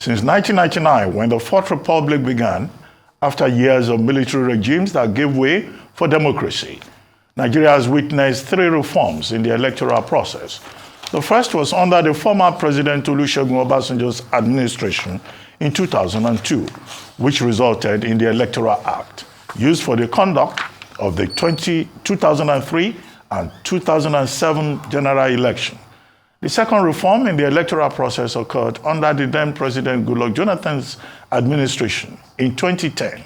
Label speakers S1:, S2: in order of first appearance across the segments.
S1: Since 1999, when the Fourth Republic began, after years of military regimes that gave way for democracy, Nigeria has witnessed 3 reforms in the electoral process. The first was under the former President Olusegun Obasanjo's administration in 2002, which resulted in the Electoral Act, used for the conduct of the 2003 and 2007 general election. The second reform in the electoral process occurred under the then President Goodluck Jonathan's administration in 2010,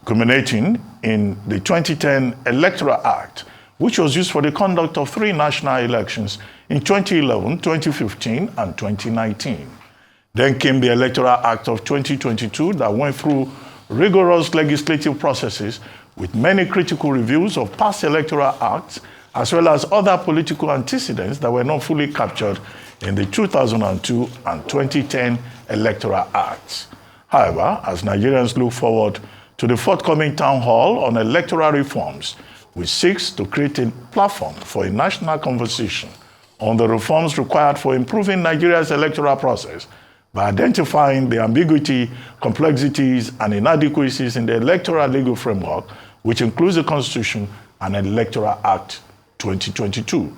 S1: culminating in the 2010 Electoral Act, which was used for the conduct of 3 national elections in 2011, 2015, and 2019. Then came the Electoral Act of 2022 that went through rigorous legislative processes with many critical reviews of past electoral acts, as well as other political antecedents that were not fully captured in the 2002 and 2010 Electoral Acts. However, as Nigerians look forward to the forthcoming town hall on electoral reforms, which seeks to create a platform for a national conversation on the reforms required for improving Nigeria's electoral process by identifying the ambiguity, complexities, and inadequacies in the electoral legal framework, which includes the Constitution and Electoral Act 2022.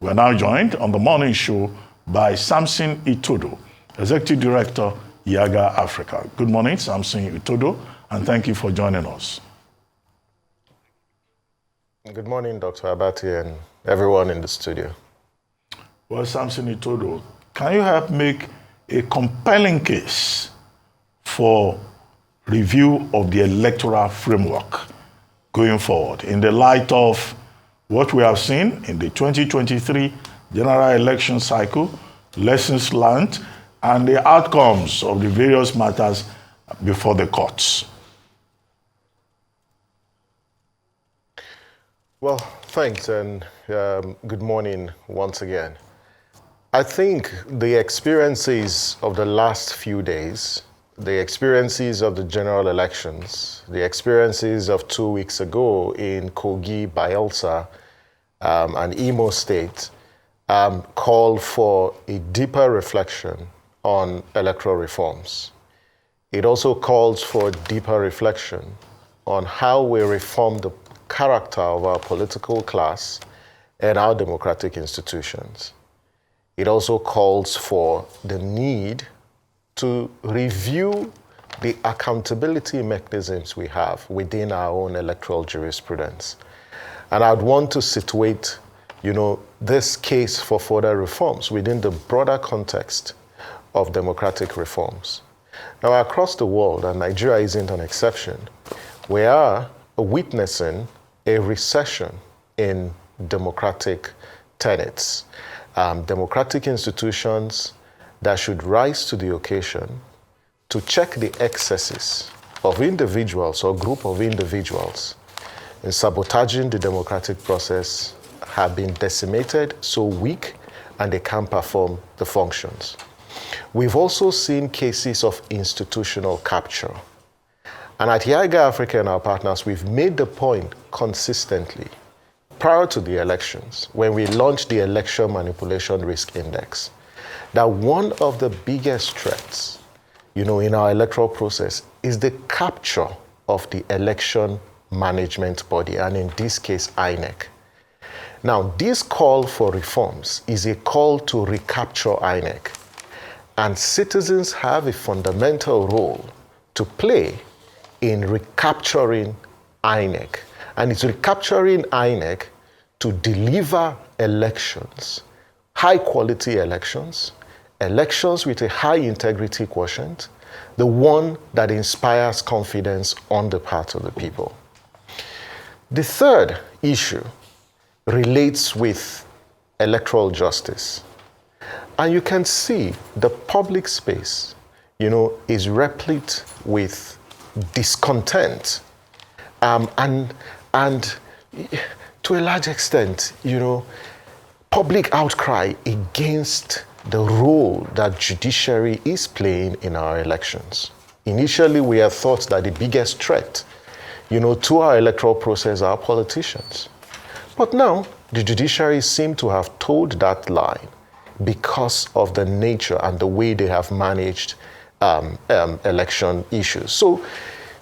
S1: We are now joined on the morning show by Samson Itodo, Executive Director, YIAGA Africa. Good morning, Samson Itodo, and thank you for joining us.
S2: Good morning, Dr. Abati and everyone in the studio.
S1: Well, Samson Itodo, can you help make a compelling case for review of the electoral framework going forward in the light of what we have seen in the 2023 general election cycle, lessons learned, and the outcomes of the various matters before the courts?
S2: Well, thanks, and good morning once again. I think the experiences of the last few days, the experiences of the general elections, the experiences of 2 weeks ago in Kogi, Bayelsa, and Imo State call for a deeper reflection on electoral reforms. It also calls for deeper reflection on how we reform the character of our political class and our democratic institutions. It also calls for the need to review the accountability mechanisms we have within our own electoral jurisprudence. And I'd want to situate, this case for further reforms within the broader context of democratic reforms. Now, across the world, and Nigeria isn't an exception, we are witnessing a recession in democratic tenets. Democratic institutions that should rise to the occasion to check the excesses of individuals or group of individuals in sabotaging the democratic process have been decimated, so weak, and they can't perform the functions. We've also seen cases of institutional capture. And at YIAGA Africa and our partners, we've made the point consistently prior to the elections, when we launched the Election Manipulation Risk Index, that one of the biggest threats, in our electoral process is the capture of the election management body, and in this case, INEC. Now, this call for reforms is a call to recapture INEC, and citizens have a fundamental role to play in recapturing INEC. And it's recapturing INEC to deliver elections, high-quality elections, elections with a high integrity quotient, the one that inspires confidence on the part of the people. The third issue relates with electoral justice. And you can see the public space, is replete with discontent and to a large extent, public outcry against the role that judiciary is playing in our elections. Initially, we had thought that the biggest threat, to our electoral process are politicians. But now, the judiciary seem to have toed that line because of the nature and the way they have managed election issues. So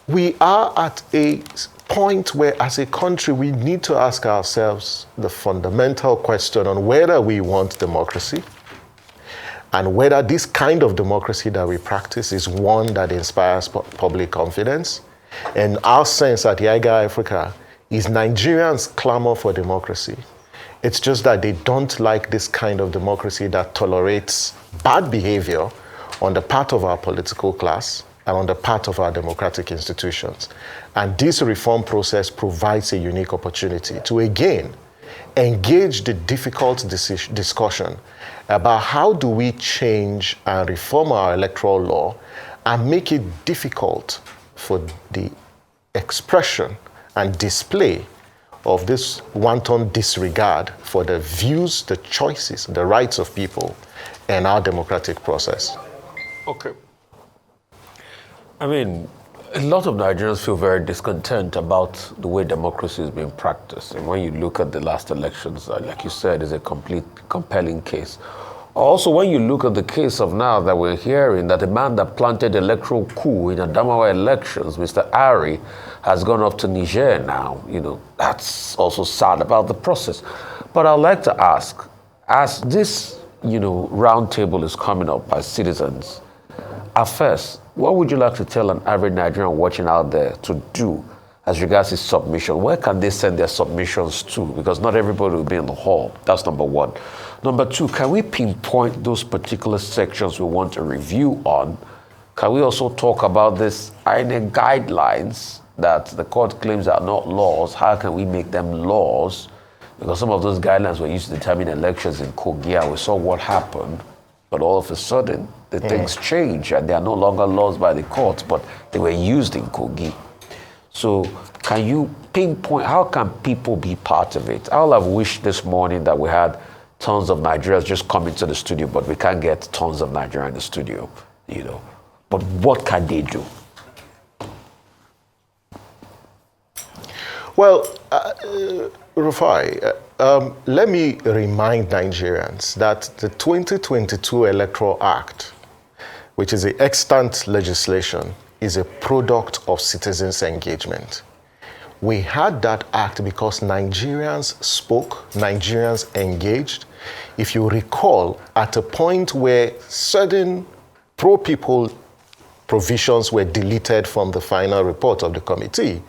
S2: we are at a point where, as a country, we need to ask ourselves the fundamental question on whether we want democracy and whether this kind of democracy that we practice is one that inspires public confidence. And our sense at YIAGA Africa is Nigerians clamor for democracy. It's just that they don't like this kind of democracy that tolerates bad behavior on the part of our political class and on the part of our democratic institutions. And this reform process provides a unique opportunity to, again, engage the difficult discussion about how do we change and reform our electoral law and make it difficult for the expression and display of this wanton disregard for the views, the choices, the rights of people and our democratic process.
S3: Okay. I mean, a lot of Nigerians feel very discontent about the way democracy is being practiced. And when you look at the last elections, like you said, is a complete compelling case. Also, when you look at the case of now that we're hearing that the man that planted electoral coup in Adamawa elections, Mr. Ari, has gone off to Niger now, that's also sad about the process. But I'd like to ask, as this, roundtable is coming up by citizens, at first, what would you like to tell an average Nigerian watching out there to do as regards his submission? Where can they send their submissions to? Because not everybody will be in the hall. That's number one. Number two, can we pinpoint those particular sections we want to review on? Can we also talk about this INEC guidelines that the court claims are not laws? How can we make them laws? Because some of those guidelines were used to determine elections in Kogi. We saw what happened, but all of a sudden, the things change and they are no longer laws by the courts, but they were used in Kogi. So can you pinpoint, how can people be part of it? I'll have wished this morning that we had tons of Nigerians just come into the studio, but we can't get tons of Nigerians in the studio, But what can they do?
S2: Well, Rufai, let me remind Nigerians that the 2022 Electoral Act, which is the extant legislation, is a product of citizens' engagement. We had that act because Nigerians spoke, Nigerians engaged. If you recall, at a point where certain pro-people provisions were deleted from the final report of the committee,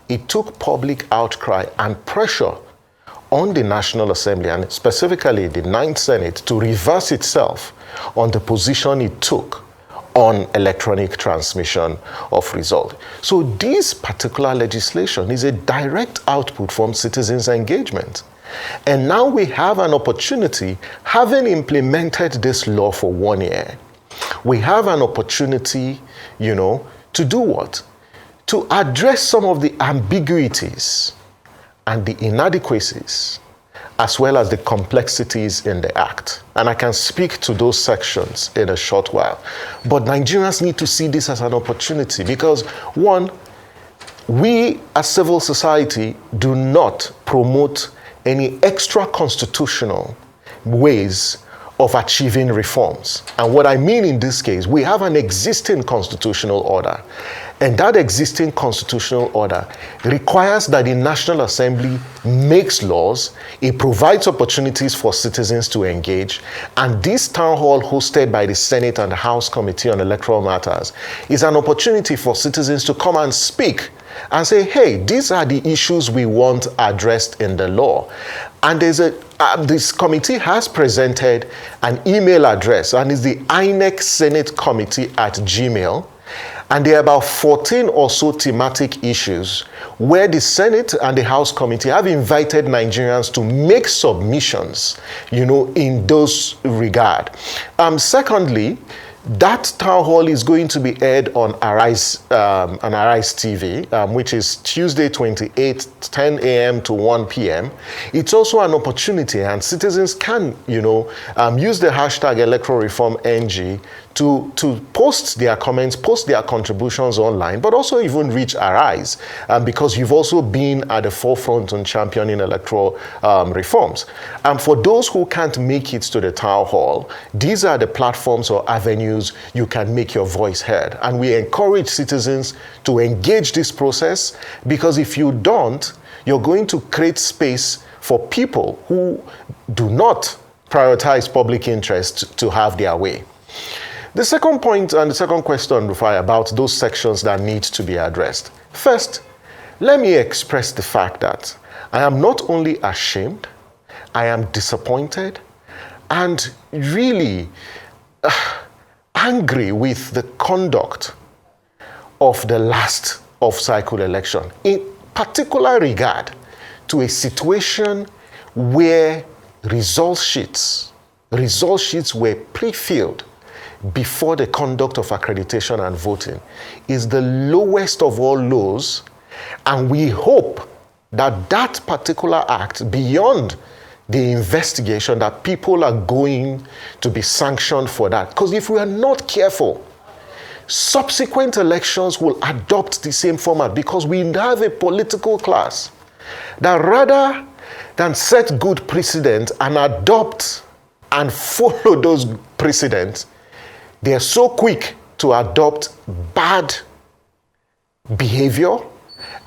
S2: it took public outcry and pressure on the National Assembly, and specifically the Ninth Senate, to reverse itself on the position it took on electronic transmission of result. So this particular legislation is a direct output from citizens' engagement. And now we have an opportunity, having implemented this law for 1 year, we have an opportunity, to do what? To address some of the ambiguities and the inadequacies, as well as the complexities in the act. And I can speak to those sections in a short while. But Nigerians need to see this as an opportunity because, one, we as civil society do not promote any extra constitutional ways of achieving reforms. And what I mean in this case, we have an existing constitutional order. And that existing constitutional order requires that the National Assembly makes laws, it provides opportunities for citizens to engage, and this town hall hosted by the Senate and the House Committee on Electoral Matters is an opportunity for citizens to come and speak and say, hey, these are the issues we want addressed in the law. And this committee has presented an email address, and it's the INEC Senate Committee at Gmail. And there are about 14 or so thematic issues where the Senate and the House Committee have invited Nigerians to make submissions, in those regard. Secondly, That town hall is going to be aired on Arise TV, which is Tuesday 28th, 10 a.m. to 1 p.m. It's also an opportunity, and citizens can, use the hashtag Electoral Reform NG to post their comments, post their contributions online, but also even reach Arise, because you've also been at the forefront on championing electoral reforms. And for those who can't make it to the town hall, these are the platforms or avenues you can make your voice heard. And we encourage citizens to engage this process, because if you don't, you're going to create space for people who do not prioritize public interest to have their way. The second point and the second question, Rufai, about those sections that need to be addressed. First, let me express the fact that I am not only ashamed, I am disappointed and really angry with the conduct of the last off-cycle election, in particular regard to a situation where result sheets were pre-filled before the conduct of accreditation and voting is the lowest of all lows, and we hope that that particular act, beyond the investigation, that people are going to be sanctioned for that. Because if we are not careful, subsequent elections will adopt the same format, because we have a political class that rather than set good precedent and adopt and follow those precedents, they are so quick to adopt bad behavior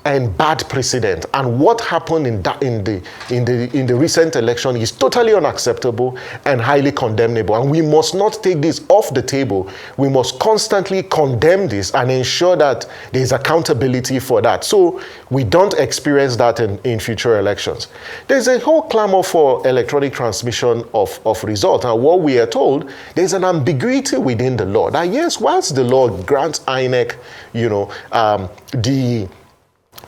S2: and bad precedent. And what happened in the recent election is totally unacceptable and highly condemnable. And we must not take this off the table. We must constantly condemn this and ensure that there is accountability for that, so we don't experience that in future elections. There's a whole clamor for electronic transmission of results. And what we are told, there's an ambiguity within the law. That yes, whilst the law grants INEC,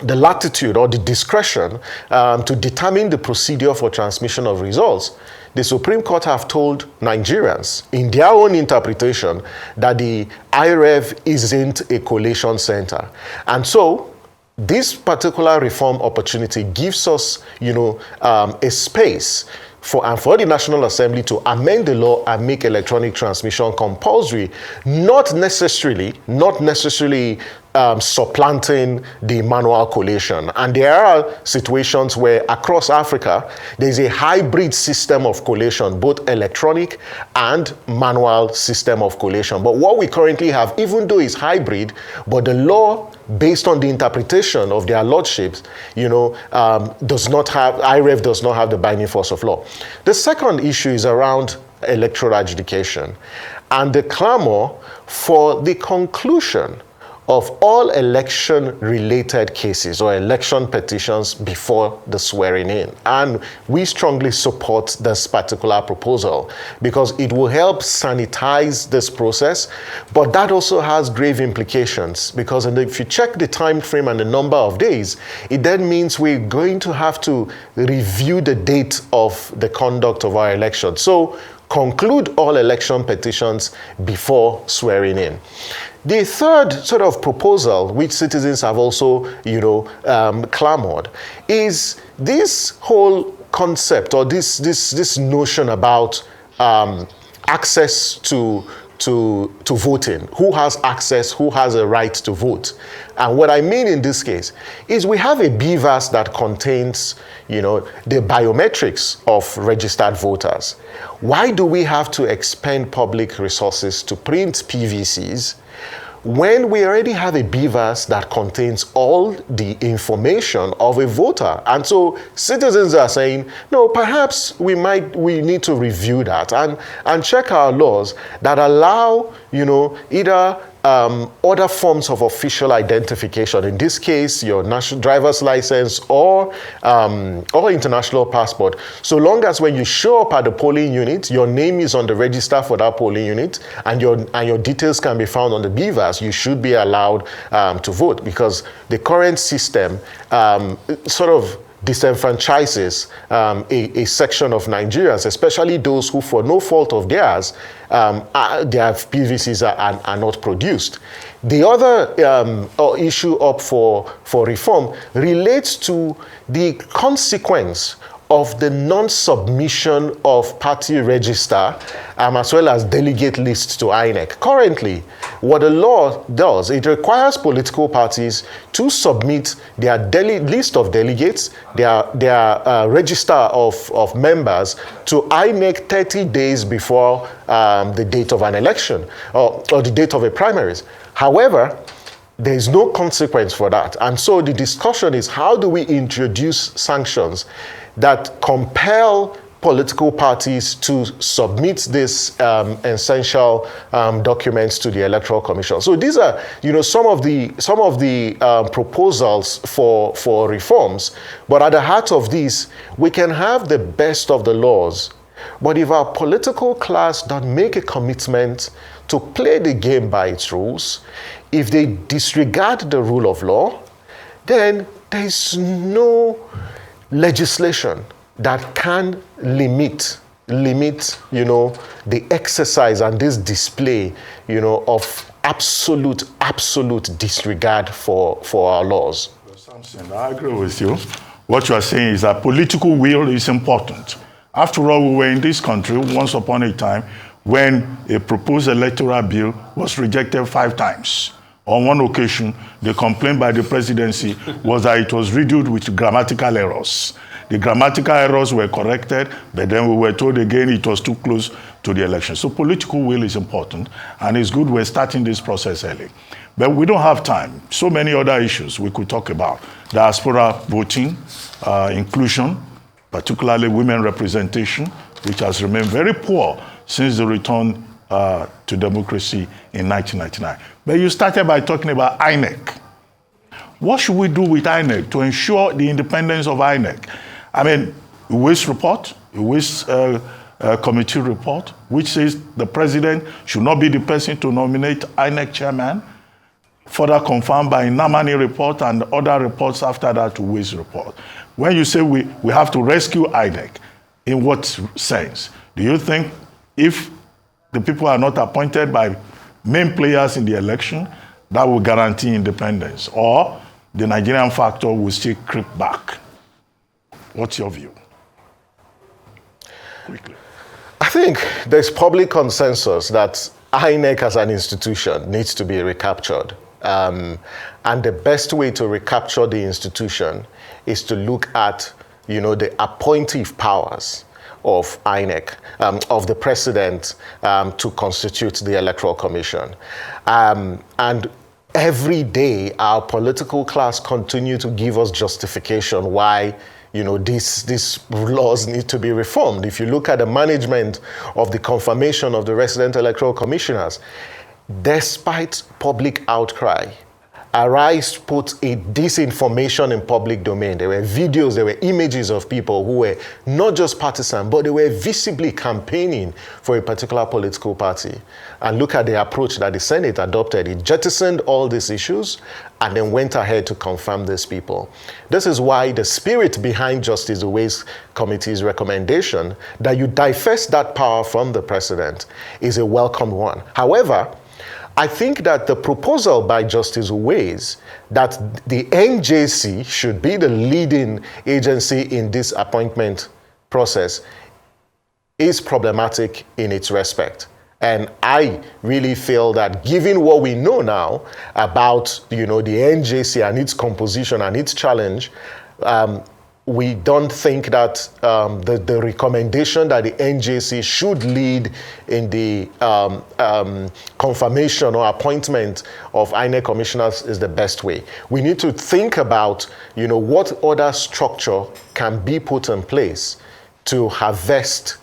S2: the latitude or the discretion to determine the procedure for transmission of results, the Supreme Court have told Nigerians, in their own interpretation, that the IREV isn't a collation center. And so this particular reform opportunity gives us, a space for the National Assembly to amend the law and make electronic transmission compulsory, not necessarily supplanting the manual collation. And there are situations where across Africa, there's a hybrid system of collation, both electronic and manual system of collation. But what we currently have, even though it's hybrid, but the law, based on the interpretation of their lordships, IREV does not have the binding force of law. The second issue is around electoral adjudication and the clamor for the conclusion of all election-related cases or election petitions before the swearing in. And we strongly support this particular proposal because it will help sanitize this process, but that also has grave implications, because if you check the time frame and the number of days, it then means we're going to have to review the date of the conduct of our election. So conclude all election petitions before swearing in. The third sort of proposal, which citizens have also, clamored, is this whole concept or this notion about access to voting. Who has access? Who has a right to vote? And what I mean in this case is we have a BVAS that contains, the biometrics of registered voters. Why do we have to expend public resources to print PVCs when we already have a BVAS that contains all the information of a voter? And so citizens are saying, no, perhaps we need to review that and check our laws that allow, either other forms of official identification, in this case, your national driver's license or international passport, so long as when you show up at the polling unit, your name is on the register for that polling unit and your details can be found on the BVAS, you should be allowed to vote, because the current system sort of disenfranchises a section of Nigerians, especially those who, for no fault of theirs, their PVCs are not produced. The other issue up for reform relates to the consequence of the non-submission of party register as well as delegate lists to INEC. Currently, what the law does, it requires political parties to submit their list of delegates, their register of members to INEC 30 days before the date of an election or the date of a primaries. However, there is no consequence for that. And so the discussion is, how do we introduce sanctions that compel political parties to submit these essential documents to the Electoral Commission? So these are, some of the proposals for reforms. But at the heart of these, we can have the best of the laws, but if our political class don't make a commitment to play the game by its rules, if they disregard the rule of law, then there is no legislation that can limit the exercise and this display of absolute disregard for our laws.
S1: Samson, I agree with you. What you are saying is that political will is important. After all, we were in this country once upon a time when a proposed electoral bill was rejected 5 times. On one occasion, the complaint by the presidency was that it was riddled with grammatical errors. The grammatical errors were corrected, but then we were told again it was too close to the election. So political will is important, and it's good we're starting this process early. But we don't have time. So many other issues we could talk about. Diaspora voting, inclusion, particularly women representation, which has remained very poor since the return to democracy in 1999. But you started by talking about INEC. What should we do with INEC to ensure the independence of INEC? I mean, Uwe's report, Uwe's committee report, which says the president should not be the person to nominate INEC chairman, further confirmed by Namani report and other reports after that, Uwe's report. When you say we have to rescue INEC, in what sense? Do you think if the people are not appointed by main players in the election, that will guarantee independence? Or the Nigerian factor will still creep back? What's your view? Quickly.
S2: I think there's public consensus that INEC as an institution needs to be recaptured. And the best way to recapture the institution is to look at, the appointive powers of INEC, of the president to constitute the Electoral Commission. And every day, our political class continue to give us justification why these laws need to be reformed. If you look at the management of the confirmation of the resident electoral commissioners, despite public outcry, Arise put a disinformation in public domain. There were videos, there were images of people who were not just partisan, but they were visibly campaigning for a particular political party. And look at the approach that the Senate adopted. It jettisoned all these issues and then went ahead to confirm these people. This is why the spirit behind Justice Uwe's committee's recommendation that you divest that power from the president is a welcome one. However, I think that the proposal by Justice Uwe that the NJC should be the leading agency in this appointment process is problematic in its respect. And I really feel that given what we know now about the NJC and its composition and its challenge, we don't think that the recommendation that the NJC should lead in the confirmation or appointment of INEC commissioners is the best way. We need to think about, what other structure can be put in place to harvest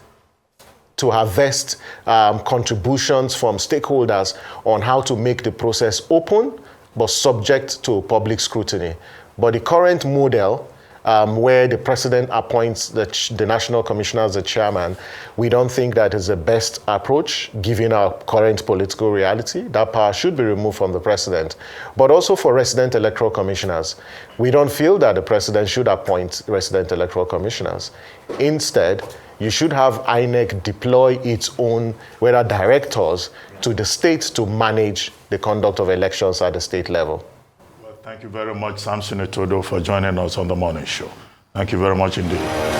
S2: contributions from stakeholders on how to make the process open, but subject to public scrutiny. But the current model where the president appoints the national commissioner as the chairman, we don't think that is the best approach given our current political reality. That power should be removed from the president. But also for resident electoral commissioners, we don't feel that the president should appoint resident electoral commissioners. Instead, you should have INEC deploy its own, whether directors, to the states to manage the conduct of elections at the state level.
S1: Well, thank you very much, Samson Itodo, for joining us on the morning show. Thank you very much indeed.